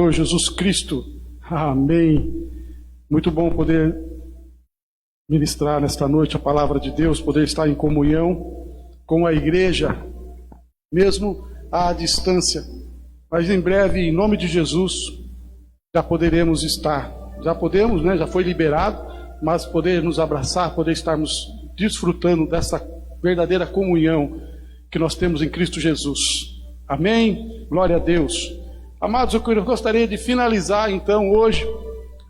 Senhor Jesus Cristo. Amém. Muito bom poder ministrar nesta noite a palavra de Deus, poder estar em comunhão com a igreja, mesmo à distância. Mas em breve, em nome de Jesus, já poderemos estar. Já podemos, né? Já foi liberado, mas poder nos abraçar, poder estarmos desfrutando dessa verdadeira comunhão que nós temos em Cristo Jesus. Amém? Glória a Deus. Amados, eu gostaria de finalizar então hoje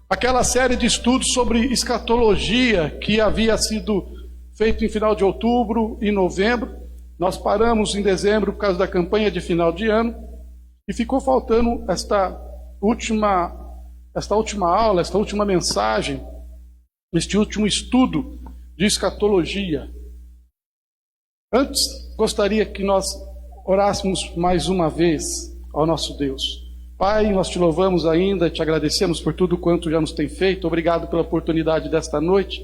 aquela série de estudos sobre escatologia que havia sido feito em final de outubro e novembro. Nós paramos em dezembro por causa da campanha de final de ano e ficou faltando esta última aula, esta última mensagem, este último estudo de escatologia. Antes, gostaria que nós orássemos mais uma vez ao nosso Deus. Pai, nós te louvamos ainda, te agradecemos por tudo quanto já nos tem feito. Obrigado pela oportunidade desta noite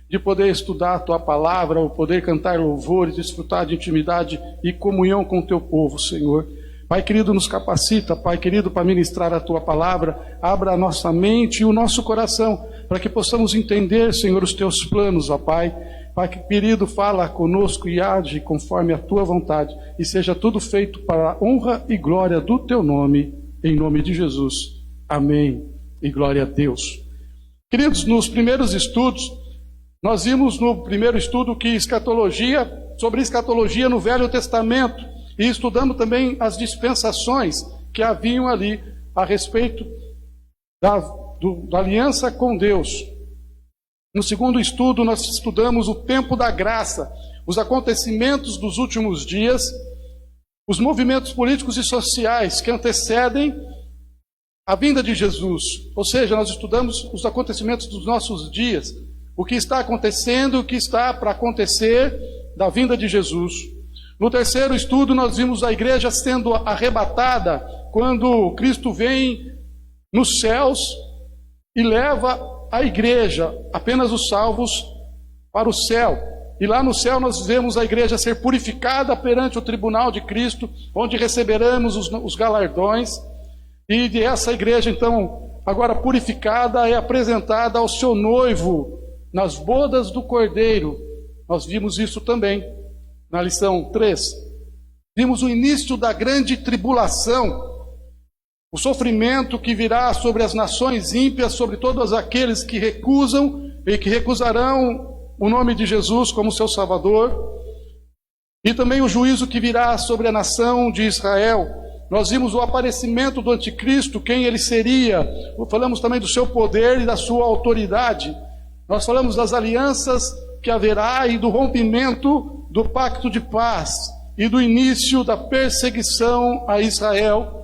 de poder estudar a tua palavra, ou poder cantar louvores, desfrutar de intimidade e comunhão com o teu povo, Senhor. Pai querido, nos capacita, Pai querido, para ministrar a tua palavra. Abra a nossa mente e o nosso coração para que possamos entender, Senhor, os teus planos, ó Pai. Pai querido, fala conosco e age conforme a tua vontade, e seja tudo feito para a honra e glória do teu nome, em nome de Jesus. Amém. E glória a Deus. Queridos, nos primeiros estudos, nós vimos no primeiro estudo que sobre escatologia no Velho Testamento, e estudamos também as dispensações que haviam ali a respeito da aliança com Deus. No segundo estudo, nós estudamos o tempo da graça, os acontecimentos dos últimos dias, os movimentos políticos e sociais que antecedem a vinda de Jesus. Ou seja, nós estudamos os acontecimentos dos nossos dias, o que está acontecendo, o que está para acontecer da vinda de Jesus. No terceiro estudo, nós vimos a igreja sendo arrebatada quando Cristo vem nos céus e leva a igreja, apenas os salvos, para o céu. E lá no céu nós vemos a igreja ser purificada perante o tribunal de Cristo, onde receberemos os galardões. E de essa igreja, então, agora purificada, é apresentada ao seu noivo nas bodas do Cordeiro. Nós vimos isso também na lição 3. Vimos o início da grande tribulação, o sofrimento que virá sobre as nações ímpias, sobre todos aqueles que recusam e que recusarão o nome de Jesus como seu Salvador. E também o juízo que virá sobre a nação de Israel. Nós vimos o aparecimento do anticristo, quem ele seria. Falamos também do seu poder e da sua autoridade. Nós falamos das alianças que haverá e do rompimento do pacto de paz e do início da perseguição a Israel.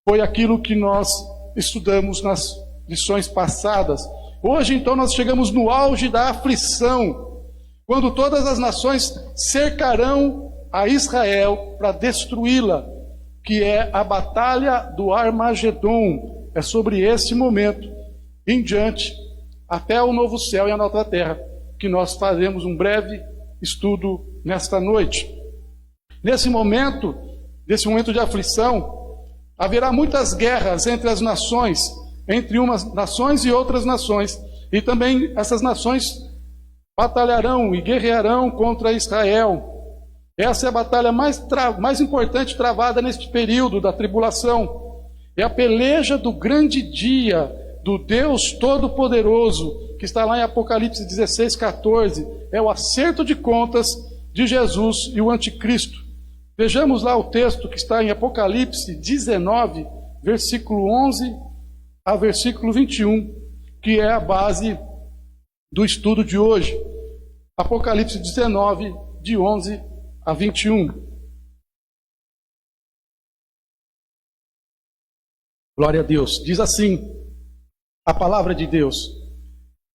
Foi aquilo que nós estudamos nas lições passadas. Hoje, então, nós chegamos no auge da aflição, quando todas as nações cercarão a Israel para destruí-la, que é a batalha do Armagedon. É sobre esse momento em diante, até o novo céu e a nova terra, que nós faremos um breve estudo nesta noite. Nesse momento de aflição, haverá muitas guerras entre as nações, entre umas nações e outras nações, e também essas nações batalharão e guerrearão contra Israel. Essa é a batalha mais importante travada neste período da tribulação. É a peleja do grande dia do Deus Todo-Poderoso, que está lá em Apocalipse 16:14. É o acerto de contas de Jesus e o anticristo. Vejamos lá o texto que está em Apocalipse 19, versículo 11 a versículo 21, que é a base do estudo de hoje. Apocalipse 19, de 11 a 21. Glória a Deus. Diz assim a palavra de Deus: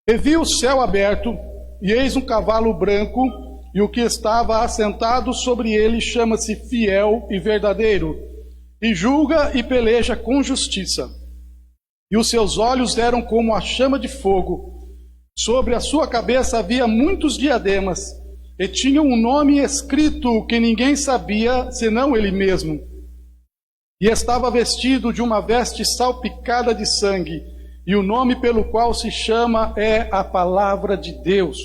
E vi o céu aberto, e eis um cavalo branco, e o que estava assentado sobre ele chama-se Fiel e Verdadeiro, e julga e peleja com justiça. E os seus olhos eram como a chama de fogo. Sobre a sua cabeça havia muitos diademas, e tinha um nome escrito que ninguém sabia, senão ele mesmo. e estava vestido de uma veste salpicada de sangue, e o nome pelo qual se chama é a Palavra de Deus.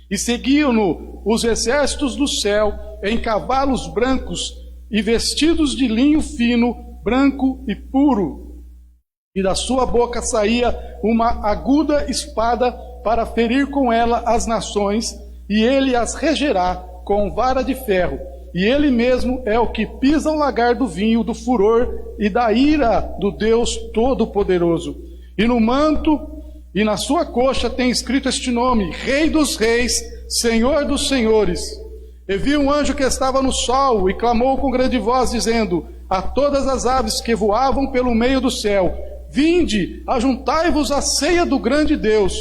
E seguiam-no os exércitos do céu em cavalos brancos e vestidos de linho fino, branco e puro. E da sua boca saía uma aguda espada para ferir com ela as nações, e ele as regerá com vara de ferro. E ele mesmo é o que pisa o lagar do vinho, do furor e da ira do Deus Todo-Poderoso. E no manto e na sua coxa tem escrito este nome: Rei dos Reis, Senhor dos Senhores. E vi um anjo que estava no sol e clamou com grande voz, dizendo a todas as aves que voavam pelo meio do céu: Vinde, ajuntai-vos à ceia do grande Deus,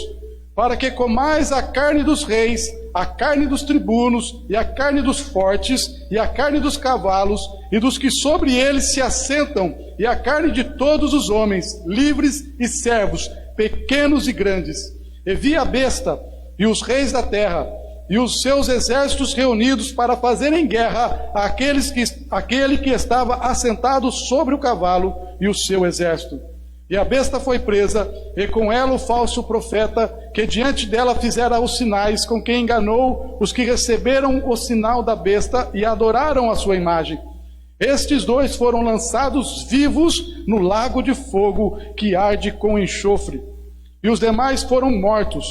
para que comais a carne dos reis, a carne dos tribunos, e a carne dos fortes, e a carne dos cavalos, e dos que sobre eles se assentam, e a carne de todos os homens, livres e servos, pequenos e grandes. E vi a besta e os reis da terra, e os seus exércitos reunidos para fazerem guerra àquele que estava assentado sobre o cavalo e o seu exército. E a besta foi presa, e com ela o falso profeta, que diante dela fizera os sinais, com quem enganou os que receberam o sinal da besta e adoraram a sua imagem. Estes dois foram lançados vivos no lago de fogo, que arde com enxofre. E os demais foram mortos,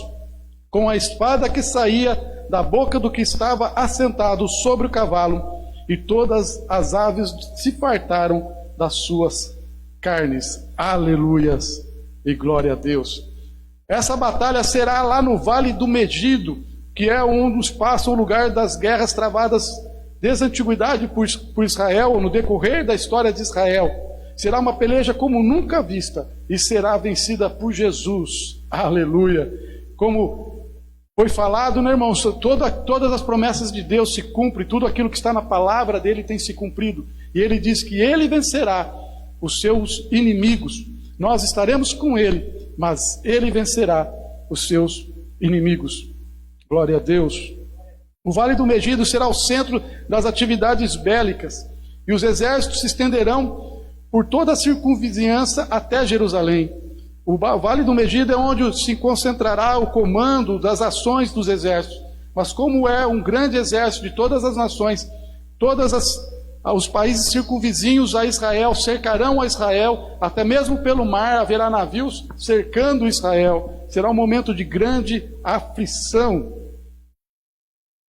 com a espada que saía da boca do que estava assentado sobre o cavalo, e todas as aves se fartaram das suas carnes. Aleluias e glória a Deus. Essa batalha será lá no Vale do Megido, que é um dos passos, o lugar das guerras travadas desde a antiguidade por Israel, no decorrer da história de Israel. Será uma peleja como nunca vista e será vencida por Jesus. Aleluia. Como foi falado, né, irmãos? Todas as promessas de Deus se cumprem, tudo aquilo que está na palavra dele tem se cumprido. E ele diz que ele vencerá os seus inimigos. Nós estaremos com ele, mas ele vencerá os seus inimigos. Glória a Deus. O Vale do Megido será o centro das atividades bélicas, e os exércitos se estenderão por toda a circunvizinhança até Jerusalém. O Vale do Megido é onde se concentrará o comando das ações dos exércitos. Mas como é um grande exército de todas as nações, os países circunvizinhos a Israel cercarão a Israel, até mesmo pelo mar haverá navios cercando Israel. Será um momento de grande aflição.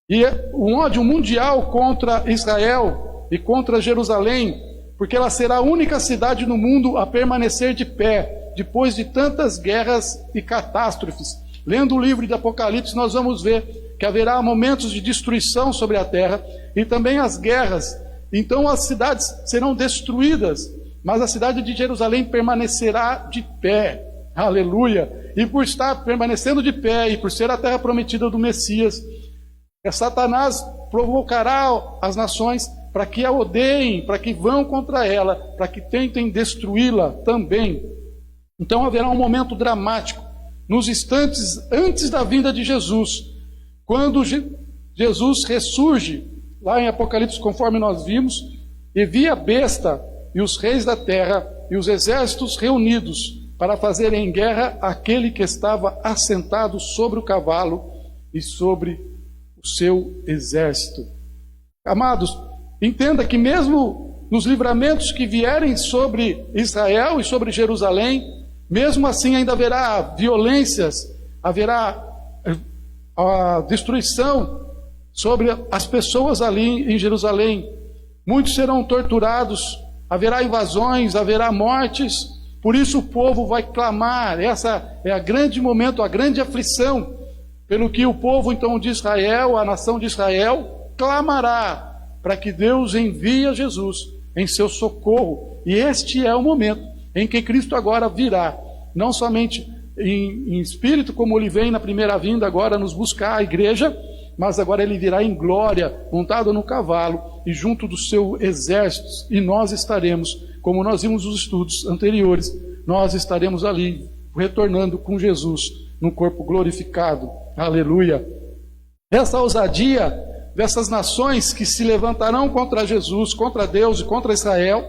E um ódio mundial contra Israel e contra Jerusalém, porque ela será a única cidade no mundo a permanecer de pé, depois de tantas guerras e catástrofes. Lendo o livro de Apocalipse, nós vamos ver que haverá momentos de destruição sobre a terra, e também as guerras. Então as cidades serão destruídas, mas a cidade de Jerusalém permanecerá de pé. Aleluia! E por estar permanecendo de pé, e por ser a terra prometida do Messias, Satanás provocará as nações para que a odeiem, para que vão contra ela, para que tentem destruí-la também. Então haverá um momento dramático, nos instantes antes da vinda de Jesus, quando Jesus ressurge, lá em Apocalipse, conforme nós vimos, e vi a besta e os reis da terra e os exércitos reunidos para fazerem guerra àquele que estava assentado sobre o cavalo e sobre o seu exército. Amados, entenda que mesmo nos livramentos que vierem sobre Israel e sobre Jerusalém, mesmo assim ainda haverá violências, haverá a destruição sobre as pessoas ali em Jerusalém. Muitos serão torturados, haverá invasões, haverá mortes. Por isso o povo vai clamar. Essa é a grande momento, a grande aflição, pelo que o povo então de Israel, a nação de Israel, clamará para que Deus envie a Jesus em seu socorro. E este é o momento em que Cristo agora virá, não somente em espírito, como ele vem na primeira vinda agora nos buscar a igreja, mas agora ele virá em glória, montado no cavalo e junto do seu exército, e nós estaremos, como nós vimos nos estudos anteriores, nós estaremos ali, retornando com Jesus, no corpo glorificado. Aleluia! Essa ousadia dessas nações que se levantarão contra Jesus, contra Deus e contra Israel,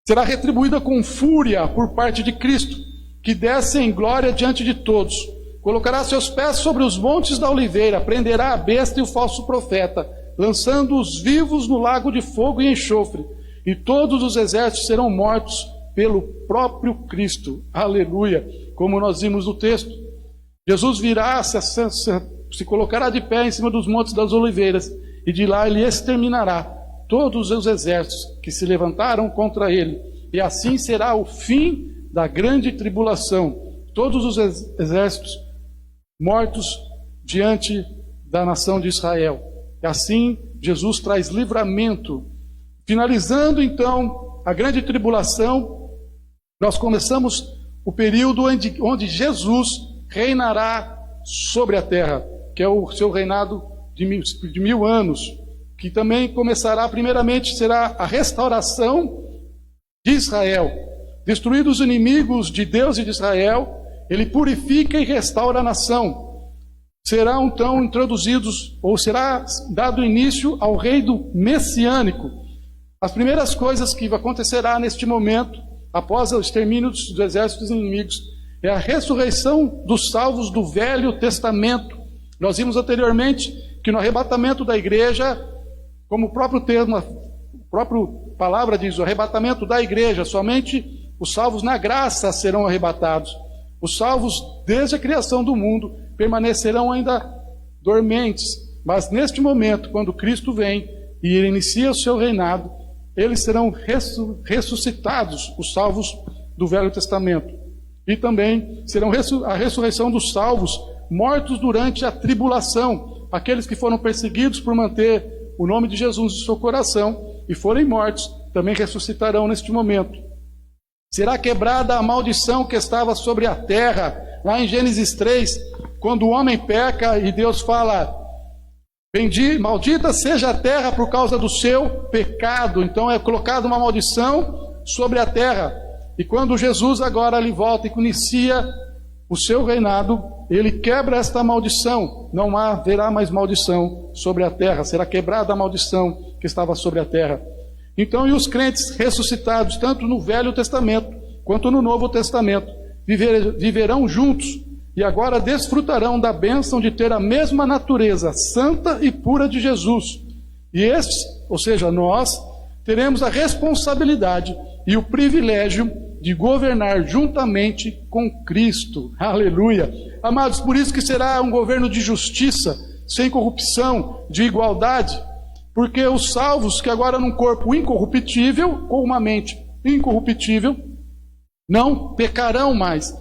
será retribuída com fúria por parte de Cristo, que desce em glória diante de todos. Colocará seus pés sobre os montes da oliveira, prenderá a besta e o falso profeta, lançando os vivos no lago de fogo e enxofre, e todos os exércitos serão mortos pelo próprio Cristo. Aleluia! Como nós vimos no texto, Jesus virá, se colocará de pé em cima dos montes das oliveiras, e de lá ele exterminará todos os exércitos que se levantaram contra ele, e assim será o fim da grande tribulação. Todos os exércitos mortos diante da nação de Israel. E assim Jesus traz livramento. Finalizando então a grande tribulação, nós começamos o período onde Jesus reinará sobre a terra, que é o seu reinado de 1000 anos, que também começará, primeiramente, será a restauração de Israel. Destruídos os inimigos de Deus e de Israel, ele purifica e restaura a nação. Serão então introduzidos, ou será dado início ao reino messiânico. As primeiras coisas que acontecerá neste momento, após o extermínio dos exércitos inimigos, é a ressurreição dos salvos do Velho Testamento. Nós vimos anteriormente que no arrebatamento da igreja, como o próprio termo, a própria palavra diz, o arrebatamento da igreja, somente os salvos na graça serão arrebatados. Os salvos desde a criação do mundo permanecerão ainda dormentes, mas neste momento, quando Cristo vem e ele inicia o seu reinado, eles serão ressuscitados, os salvos do Velho Testamento. E também serão a ressurreição dos salvos mortos durante a tribulação, aqueles que foram perseguidos por manter o nome de Jesus em seu coração e forem mortos, também ressuscitarão neste momento. Será quebrada a maldição que estava sobre a terra, lá em Gênesis 3, quando o homem peca e Deus fala: maldita seja a terra por causa do seu pecado. Então é colocada uma maldição sobre a terra. E quando Jesus agora lhe volta e inicia o seu reinado, ele quebra esta maldição. Não haverá mais maldição sobre a terra. Será quebrada a maldição que estava sobre a terra. Então, e os crentes ressuscitados, tanto no Velho Testamento quanto no Novo Testamento, viverão juntos e agora desfrutarão da bênção de ter a mesma natureza santa e pura de Jesus. E estes, ou seja, nós, teremos a responsabilidade e o privilégio de governar juntamente com Cristo. Aleluia! Amados, por isso que será um governo de justiça, sem corrupção, de igualdade, porque os salvos que agora num corpo incorruptível, com uma mente incorruptível, não pecarão mais.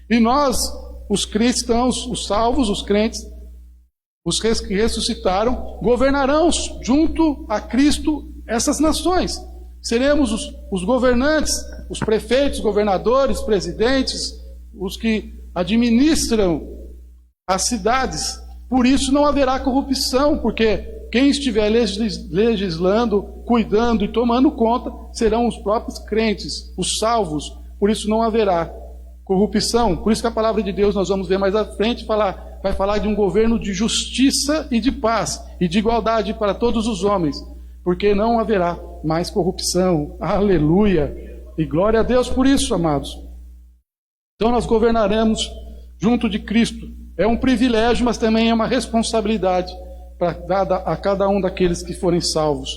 E nós, os cristãos, os salvos, os crentes, os que ressuscitaram, governarão junto a Cristo essas nações. Seremos os governantes, os prefeitos, governadores, presidentes, os que administram as cidades. Por isso não haverá corrupção, porque quem estiver legislando, cuidando e tomando conta serão os próprios crentes, os salvos. Por isso não haverá corrupção. Por isso que a palavra de Deus, nós vamos ver mais à frente, vai falar de um governo de justiça e de paz e de igualdade para todos os homens, porque não haverá mais corrupção. Aleluia! E glória a Deus por isso, amados. Então nós governaremos junto de Cristo. É um privilégio, mas também é uma responsabilidade dada a cada um daqueles que forem salvos.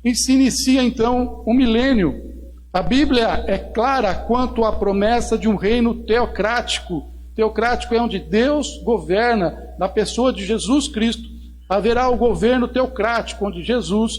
E se inicia então o milênio. A Bíblia é clara quanto à promessa de um reino teocrático. Teocrático é onde Deus governa, na pessoa de Jesus Cristo. Haverá o governo teocrático, onde Jesus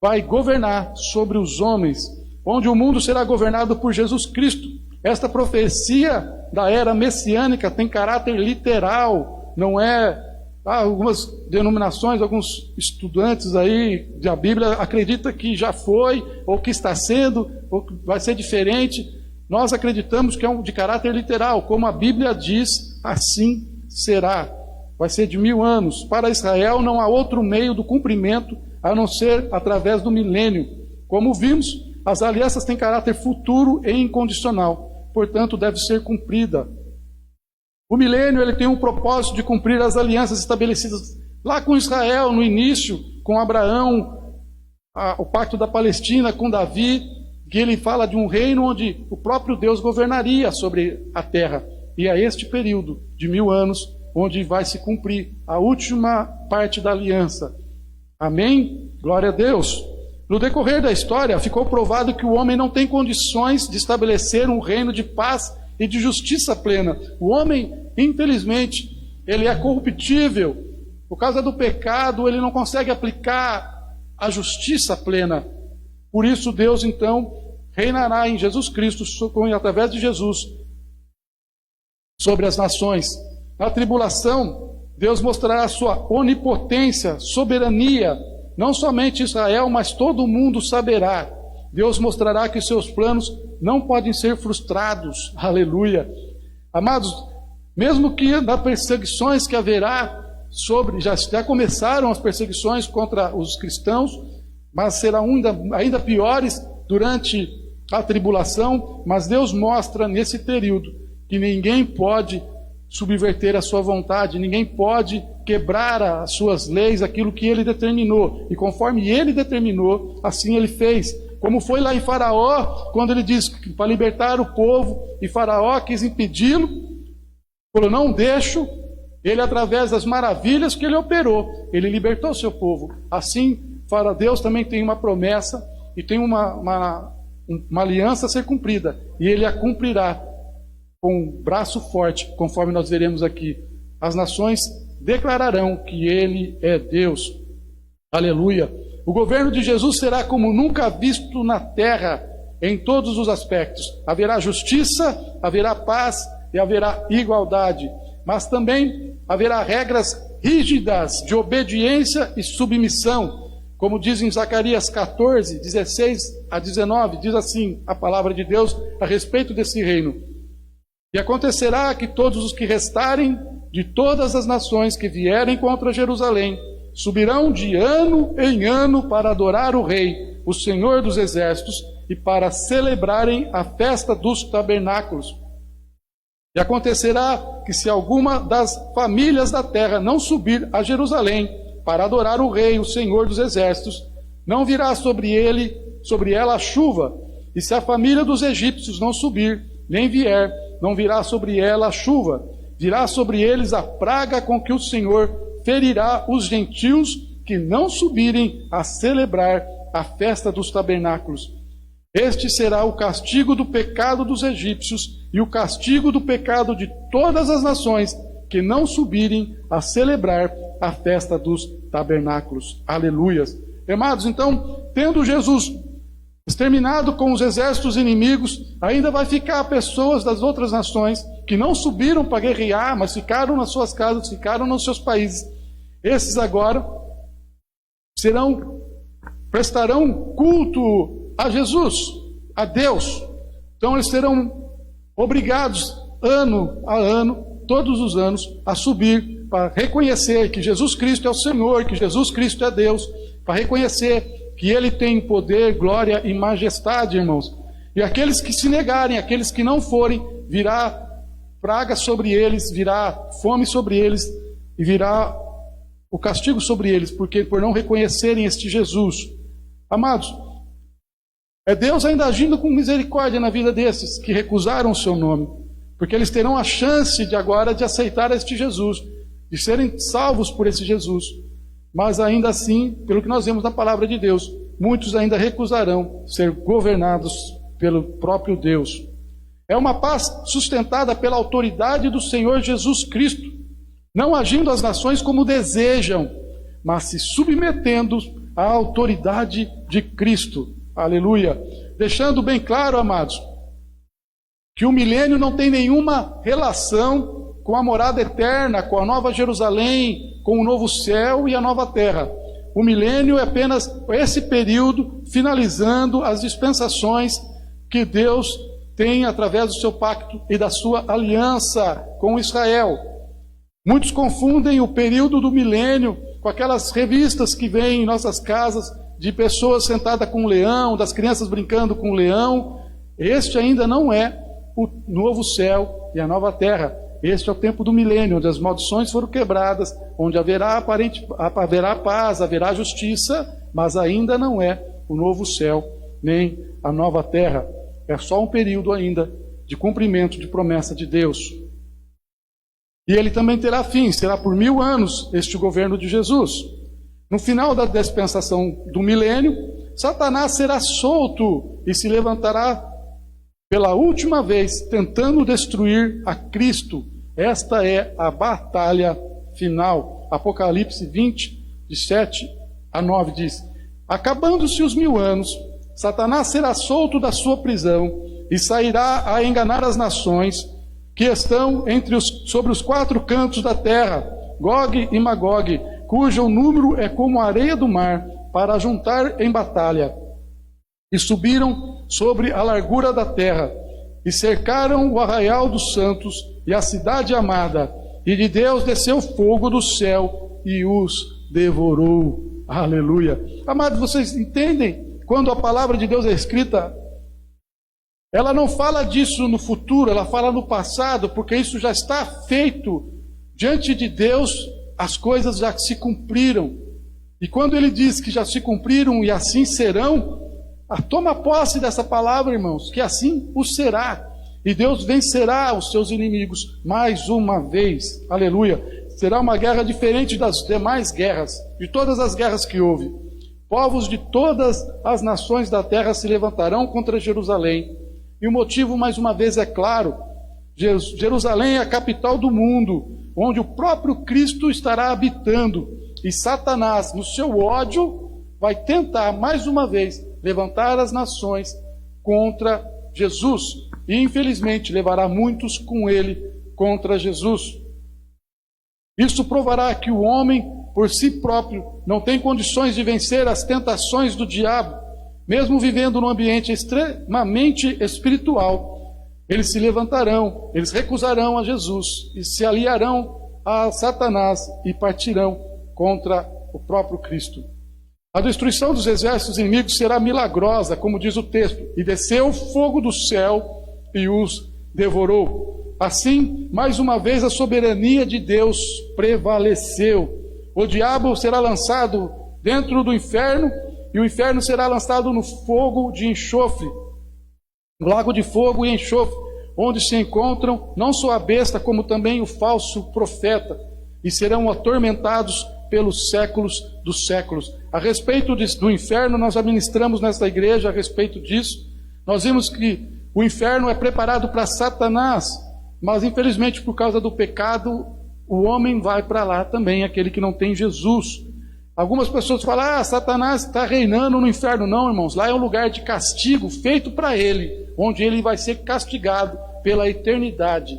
vai governar sobre os homens, onde o mundo será governado por Jesus Cristo. Esta profecia da era messiânica tem caráter literal, não é... algumas denominações, alguns estudantes aí da Bíblia acreditam que já foi, ou que está sendo, ou que vai ser diferente. Nós acreditamos que é de caráter literal, como a Bíblia diz, assim será. Vai ser de 1000 anos. Para Israel não há outro meio do cumprimento a não ser através do milênio. Como vimos, as alianças têm caráter futuro e incondicional, portanto deve ser cumprida. O milênio ele tem um propósito de cumprir as alianças estabelecidas lá com Israel no início, com Abraão, o pacto da Palestina, com Davi, que ele fala de um reino onde o próprio Deus governaria sobre a terra. E é este período de 1000 anos onde vai se cumprir a última parte da aliança. Amém? Glória a Deus. No decorrer da história, ficou provado que o homem não tem condições de estabelecer um reino de paz e de justiça plena. O homem, infelizmente, ele é corruptível. Por causa do pecado, ele não consegue aplicar a justiça plena. Por isso, Deus, então, reinará em Jesus Cristo, através de Jesus, sobre as nações. Na tribulação, Deus mostrará a sua onipotência, soberania. Não somente Israel, mas todo o mundo saberá. Deus mostrará que seus planos não podem ser frustrados. Aleluia. Amados, mesmo que nas perseguições que haverá já começaram as perseguições contra os cristãos, mas serão ainda piores durante a tribulação. Mas Deus mostra nesse período que ninguém pode subverter a sua vontade, ninguém pode quebrar as suas leis, aquilo que ele determinou. E conforme ele determinou, assim ele fez. Como foi lá em Faraó, quando ele disse que para libertar o povo, e Faraó quis impedi-lo, falou, não deixo. Ele, através das maravilhas que ele operou, ele libertou o seu povo. Assim, Deus também tem uma promessa e tem uma aliança a ser cumprida. E ele a cumprirá com um braço forte, conforme nós veremos aqui. As nações declararão que ele é Deus. Aleluia. O governo de Jesus será como nunca visto na terra, em todos os aspectos. Haverá justiça, haverá paz e haverá igualdade. Mas também haverá regras rígidas de obediência e submissão. Como diz em Zacarias 14, 16 a 19, diz assim a palavra de Deus a respeito desse reino. E acontecerá que todos os que restarem de todas as nações que vierem contra Jerusalém subirão de ano em ano para adorar o Rei, o Senhor dos Exércitos, e para celebrarem a festa dos tabernáculos. E acontecerá que se alguma das famílias da terra não subir a Jerusalém para adorar o Rei, o Senhor dos Exércitos, não virá sobre ela a chuva. E se a família dos egípcios não subir, nem vier, não virá sobre ela a chuva. Virá sobre eles a praga com que o Senhor ferirá os gentios que não subirem a celebrar a festa dos tabernáculos. Este será o castigo do pecado dos egípcios e o castigo do pecado de todas as nações que não subirem a celebrar a festa dos tabernáculos. Aleluias. Amados, então, tendo Jesus exterminado com os exércitos inimigos, ainda vai ficar pessoas das outras nações que não subiram para guerrear, mas ficaram nas suas casas, ficaram nos seus países. Esses agora prestarão culto a Jesus, a Deus. Então eles serão obrigados, ano a ano, todos os anos, a subir para reconhecer que Jesus Cristo é o Senhor, que Jesus Cristo é Deus, para reconhecer que Ele tem poder, glória e majestade, irmãos. E aqueles que se negarem, aqueles que não forem, virá praga sobre eles, virá fome sobre eles e virá o castigo sobre eles, porque por não reconhecerem este Jesus. Amados, é Deus ainda agindo com misericórdia na vida desses que recusaram o seu nome, porque eles terão a chance de agora de aceitar este Jesus, de serem salvos por esse Jesus. Mas ainda assim, pelo que nós vemos na palavra de Deus, muitos ainda recusarão ser governados pelo próprio Deus. É uma paz sustentada pela autoridade do Senhor Jesus Cristo, não agindo as nações como desejam, mas se submetendo à autoridade de Cristo. Aleluia. Deixando bem claro, amados, que o milênio não tem nenhuma relação com a morada eterna, com a nova Jerusalém, com o novo céu e a nova terra. O milênio é apenas esse período finalizando as dispensações que Deus tem através do seu pacto e da sua aliança com Israel. Muitos confundem o período do milênio com aquelas revistas que vêm em nossas casas de pessoas sentadas com um leão, das crianças brincando com um leão. Este ainda não é o novo céu e a nova terra. Este é o tempo do milênio, onde as maldições foram quebradas, onde haverá paz, haverá justiça, mas ainda não é o novo céu nem a nova terra. É só um período ainda de cumprimento de promessa de Deus. E ele também terá fim, será por 1000 anos este governo de Jesus. No final da dispensação do milênio, Satanás será solto e se levantará pela última vez, tentando destruir a Cristo. Esta é a batalha final. Apocalipse 20, de 7 a 9 diz: acabando-se os 1000 anos, Satanás será solto da sua prisão e sairá a enganar as nações que estão sobre os 4 cantos da terra, Gog e Magog, cujo número é como a areia do mar, para juntar em batalha. E subiram sobre a largura da terra, e cercaram o arraial dos santos e a cidade amada, e de Deus desceu fogo do céu e os devorou. Aleluia. Amados, vocês entendem? Quando a palavra de Deus é escrita, ela não fala disso no futuro, ela fala no passado, porque isso já está feito. Diante de Deus, as coisas já se cumpriram. E quando ele diz que já se cumpriram e assim serão, toma posse dessa palavra, irmãos, que assim o será. E Deus vencerá os seus inimigos mais uma vez. Aleluia. Será uma guerra diferente das demais guerras, de todas as guerras que houve. Povos de todas as nações da terra se levantarão contra Jerusalém. E o motivo, mais uma vez, é claro. Jerusalém é a capital do mundo, onde o próprio Cristo estará habitando. E Satanás, no seu ódio, vai tentar, mais uma vez, levantar as nações contra Jesus. E, infelizmente, levará muitos com ele contra Jesus. Isso provará que o homem, por si próprio, não tem condições de vencer as tentações do diabo. Mesmo vivendo num ambiente extremamente espiritual, eles se levantarão, eles recusarão a Jesus e se aliarão a Satanás e partirão contra o próprio Cristo. A destruição dos exércitos inimigos será milagrosa, como diz o texto, e desceu fogo do céu e os devorou. Assim, mais uma vez, a soberania de Deus prevaleceu. O diabo será lançado dentro do inferno, e o inferno será lançado no fogo de enxofre, no lago de fogo e enxofre, onde se encontram não só a besta, como também o falso profeta, e serão atormentados pelos séculos dos séculos. A respeito do inferno, nós já ministramos nesta igreja a respeito disso. Nós vimos que o inferno é preparado para Satanás, mas infelizmente por causa do pecado, o homem vai para lá também, aquele que não tem Jesus. Algumas pessoas falam, Satanás está reinando no inferno. Não, irmãos, lá é um lugar de castigo feito para ele, onde ele vai ser castigado pela eternidade.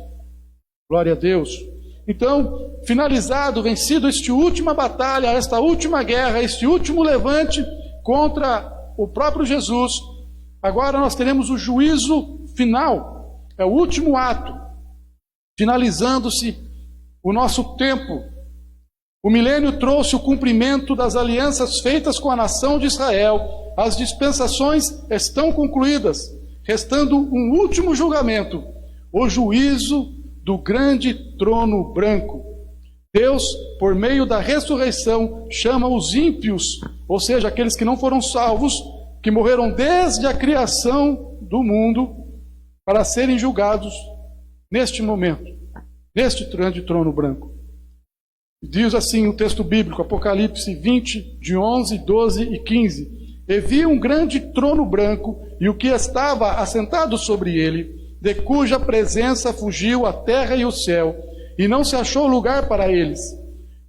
Glória a Deus. Então, finalizado, vencido esta última batalha, esta última guerra, este último levante contra o próprio Jesus, agora nós teremos o juízo final, é o último ato, finalizando-se o nosso tempo. O milênio trouxe o cumprimento das alianças feitas com a nação de Israel. As dispensações estão concluídas, restando um último julgamento, o juízo do grande trono branco. Deus, por meio da ressurreição, chama os ímpios, ou seja, aqueles que não foram salvos, que morreram desde a criação do mundo, para serem julgados neste momento, neste grande trono branco. Diz assim o texto bíblico, Apocalipse 20, de 11, 12 e 15. E vi um grande trono branco, e o que estava assentado sobre ele, de cuja presença fugiu a terra e o céu, e não se achou lugar para eles.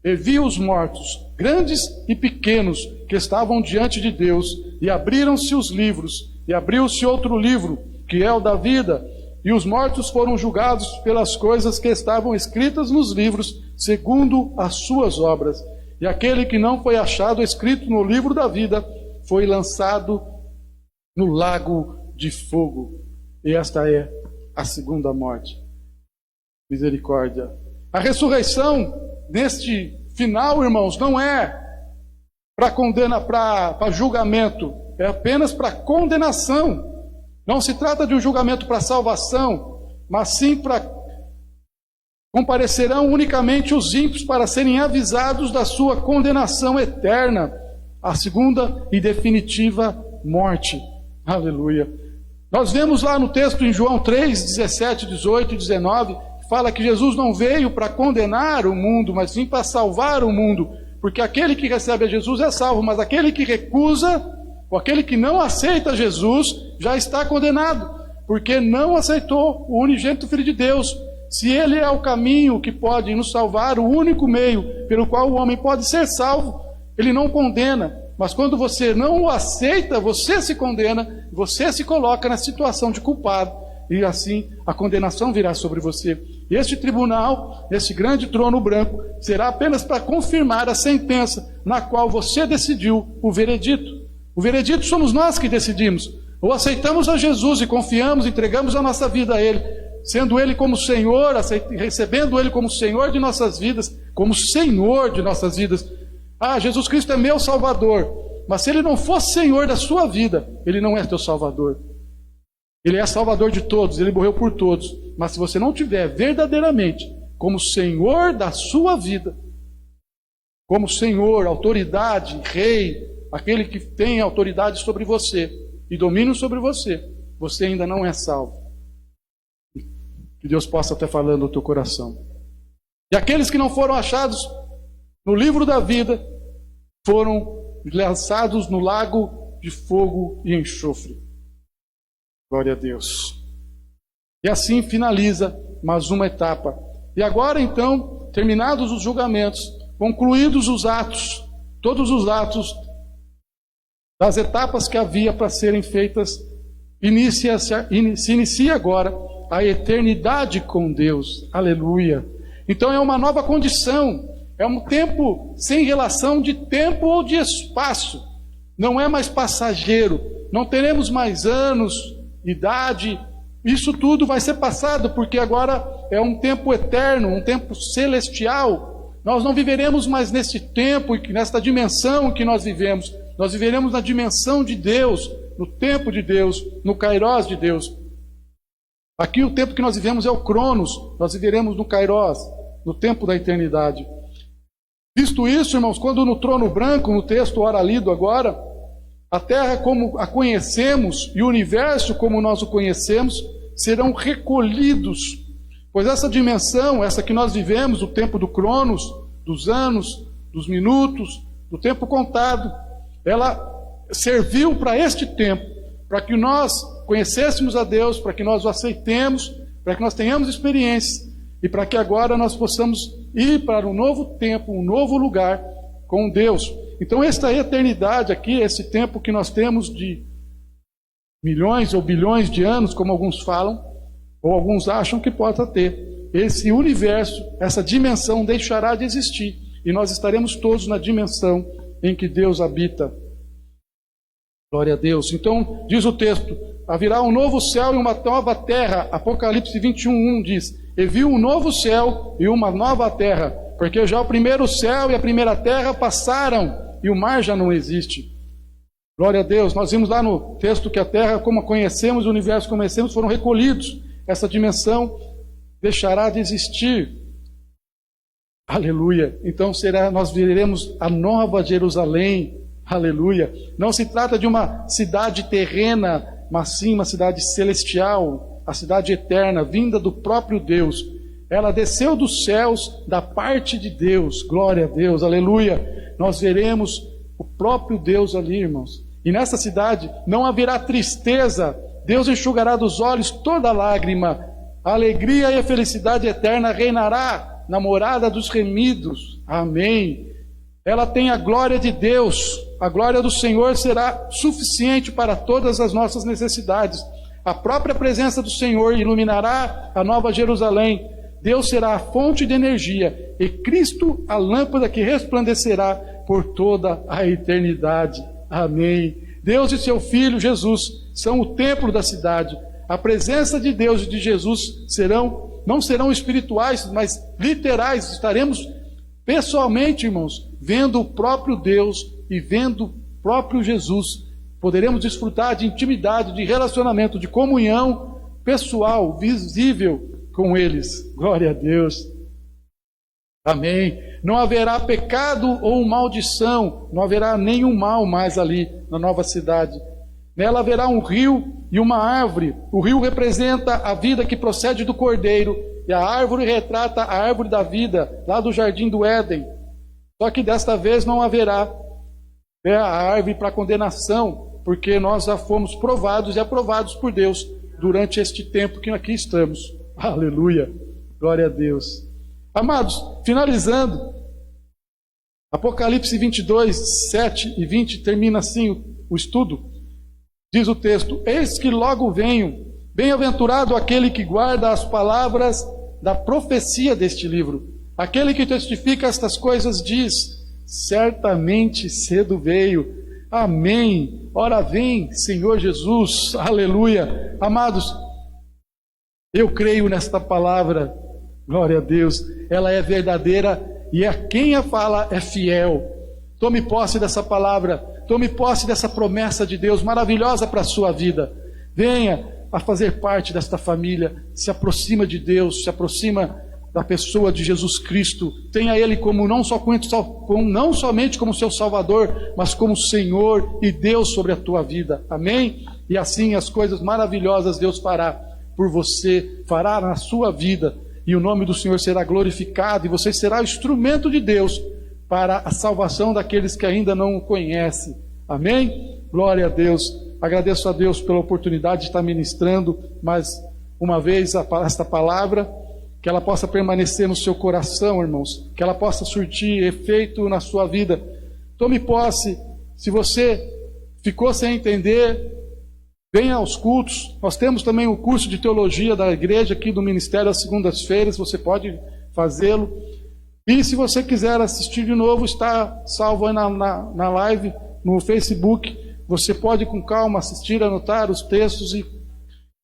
E vi os mortos, grandes e pequenos, que estavam diante de Deus, e abriram-se os livros, e abriu-se outro livro, que é o da vida, e os mortos foram julgados pelas coisas que estavam escritas nos livros, segundo as suas obras. E aquele que não foi achado escrito no livro da vida, foi lançado no lago de fogo. E esta é a segunda morte. Misericórdia. A ressurreição, neste final, irmãos, não é para julgamento, é apenas para condenação. Não se trata de um julgamento para salvação, mas sim para comparecerão unicamente os ímpios para serem avisados da sua condenação eterna, a segunda e definitiva morte. Aleluia. Nós vemos lá no texto em João 3, 17, 18 e 19, que fala que Jesus não veio para condenar o mundo, mas sim para salvar o mundo. Porque aquele que recebe a Jesus é salvo, mas aquele que recusa, ou aquele que não aceita Jesus, já está condenado, porque não aceitou o unigênito Filho de Deus. Se ele é o caminho que pode nos salvar, o único meio pelo qual o homem pode ser salvo, ele não condena. Mas quando você não o aceita, você se condena, você se coloca na situação de culpado, e assim a condenação virá sobre você. E este tribunal, este grande trono branco, será apenas para confirmar a sentença na qual você decidiu o veredito. O veredito somos nós que decidimos. Ou aceitamos a Jesus e confiamos, entregamos a nossa vida a Ele, sendo Ele como Senhor, recebendo Ele como Senhor de nossas vidas, como Senhor de nossas vidas. Ah, Jesus Cristo é meu Salvador. Mas se Ele não for Senhor da sua vida, Ele não é teu Salvador. Ele é Salvador de todos, Ele morreu por todos. Mas se você não tiver verdadeiramente como Senhor da sua vida, como Senhor, autoridade, Rei, aquele que tem autoridade sobre você e domínio sobre você, você ainda não é salvo. Que Deus possa estar falando no teu coração. E aqueles que não foram achados no livro da vida foram lançados no lago de fogo e enxofre. Glória a Deus. E assim finaliza mais uma etapa. E agora então, terminados os julgamentos, concluídos os atos, todos os atos das etapas que havia para serem feitas, se inicia agora a eternidade com Deus. Aleluia. Então é uma nova condição. É um tempo sem relação de tempo ou de espaço. Não é mais passageiro. Não teremos mais anos, idade. Isso tudo vai ser passado, porque agora é um tempo eterno, um tempo celestial. Nós não viveremos mais nesse tempo e nesta dimensão que nós vivemos. Nós viveremos na dimensão de Deus, no tempo de Deus, no Kairos de Deus. Aqui o tempo que nós vivemos é o Cronos. Nós viveremos no Kairos, no tempo da eternidade. Visto isso, irmãos, quando no trono branco, no texto ora lido agora, a terra como a conhecemos e o universo como nós o conhecemos serão recolhidos, pois essa dimensão, essa que nós vivemos, o tempo do Cronos, dos anos, dos minutos, do tempo contado, ela serviu para este tempo, para que nós conhecêssemos a Deus, para que nós o aceitemos, para que nós tenhamos experiências e para que agora nós possamos ir para um novo tempo, um novo lugar com Deus. Então esta eternidade aqui, esse tempo que nós temos de milhões ou bilhões de anos, como alguns falam, ou alguns acham que possa ter, esse universo, essa dimensão deixará de existir e nós estaremos todos na dimensão em que Deus habita. Glória a Deus. Então diz o texto, haverá um novo céu e uma nova terra. Apocalipse 21:1 diz, e viu um novo céu e uma nova terra, porque já o primeiro céu e a primeira terra passaram e o mar já não existe. Glória a Deus. Nós vimos lá no texto que a terra, como a conhecemos, o universo como conhecemos, foram recolhidos. Essa dimensão deixará de existir. Aleluia. Então nós veremos a nova Jerusalém. Aleluia. Não se trata de uma cidade terrena, mas sim uma cidade celestial, a cidade eterna, vinda do próprio Deus. Ela desceu dos céus da parte de Deus. Glória a Deus. Aleluia. Nós veremos o próprio Deus ali, irmãos. E nessa cidade não haverá tristeza. Deus enxugará dos olhos toda lágrima. A alegria e a felicidade eterna reinará na morada dos remidos. Amém. Ela tem a glória de Deus. A glória do Senhor será suficiente para todas as nossas necessidades. A própria presença do Senhor iluminará a nova Jerusalém. Deus será a fonte de energia e Cristo a lâmpada que resplandecerá por toda a eternidade. Amém. Deus e seu Filho Jesus são o templo da cidade. A presença de Deus e de Jesus não serão espirituais, mas literais. Estaremos pessoalmente, irmãos, vendo o próprio Deus e vendo o próprio Jesus. Poderemos desfrutar de intimidade, de relacionamento, de comunhão pessoal, visível com eles. Glória a Deus. Amém. Não haverá pecado ou maldição, não haverá nenhum mal mais ali na nova cidade. Nela haverá um rio e uma árvore. O rio representa a vida que procede do Cordeiro, e a árvore retrata a árvore da vida, lá do jardim do Éden. Só que desta vez não haverá a árvore para condenação, porque nós já fomos provados e aprovados por Deus durante este tempo que aqui estamos. Aleluia, glória a Deus. Amados, finalizando, Apocalipse 22, 7 e 20 termina assim o estudo. Diz o texto: eis que logo venho, bem-aventurado aquele que guarda as palavras da profecia deste livro. Aquele que testifica estas coisas diz: certamente cedo veio. Amém. Ora vem, Senhor Jesus. Aleluia. Amados, eu creio nesta palavra. Glória a Deus. Ela é verdadeira e a quem a fala é fiel. Tome posse dessa palavra. Tome posse dessa promessa de Deus maravilhosa para a sua vida. Venha a fazer parte desta família. Se aproxima de Deus, se aproxima da pessoa de Jesus Cristo. Tenha Ele como não somente como seu Salvador, mas como Senhor e Deus sobre a tua vida. Amém? E assim as coisas maravilhosas Deus fará por você, fará na sua vida, e o nome do Senhor será glorificado, e você será o instrumento de Deus para a salvação daqueles que ainda não o conhecem. Amém? Glória a Deus. Agradeço a Deus pela oportunidade de estar ministrando mais uma vez esta palavra, que ela possa permanecer no seu coração, irmãos, que ela possa surtir efeito na sua vida. Tome posse. Se você ficou sem entender, venha aos cultos. Nós temos também o curso de teologia da igreja aqui do ministério às segundas-feiras, você pode fazê-lo. E se você quiser assistir de novo, está salvo aí na live, no Facebook. Você pode com calma assistir, anotar os textos e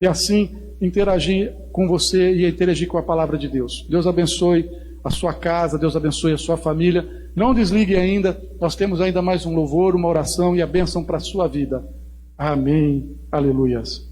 assim interagir com você e interagir com a palavra de Deus. Deus abençoe a sua casa, Deus abençoe a sua família. Não desligue ainda, nós temos ainda mais um louvor, uma oração e a bênção para a sua vida. Amém. Aleluias.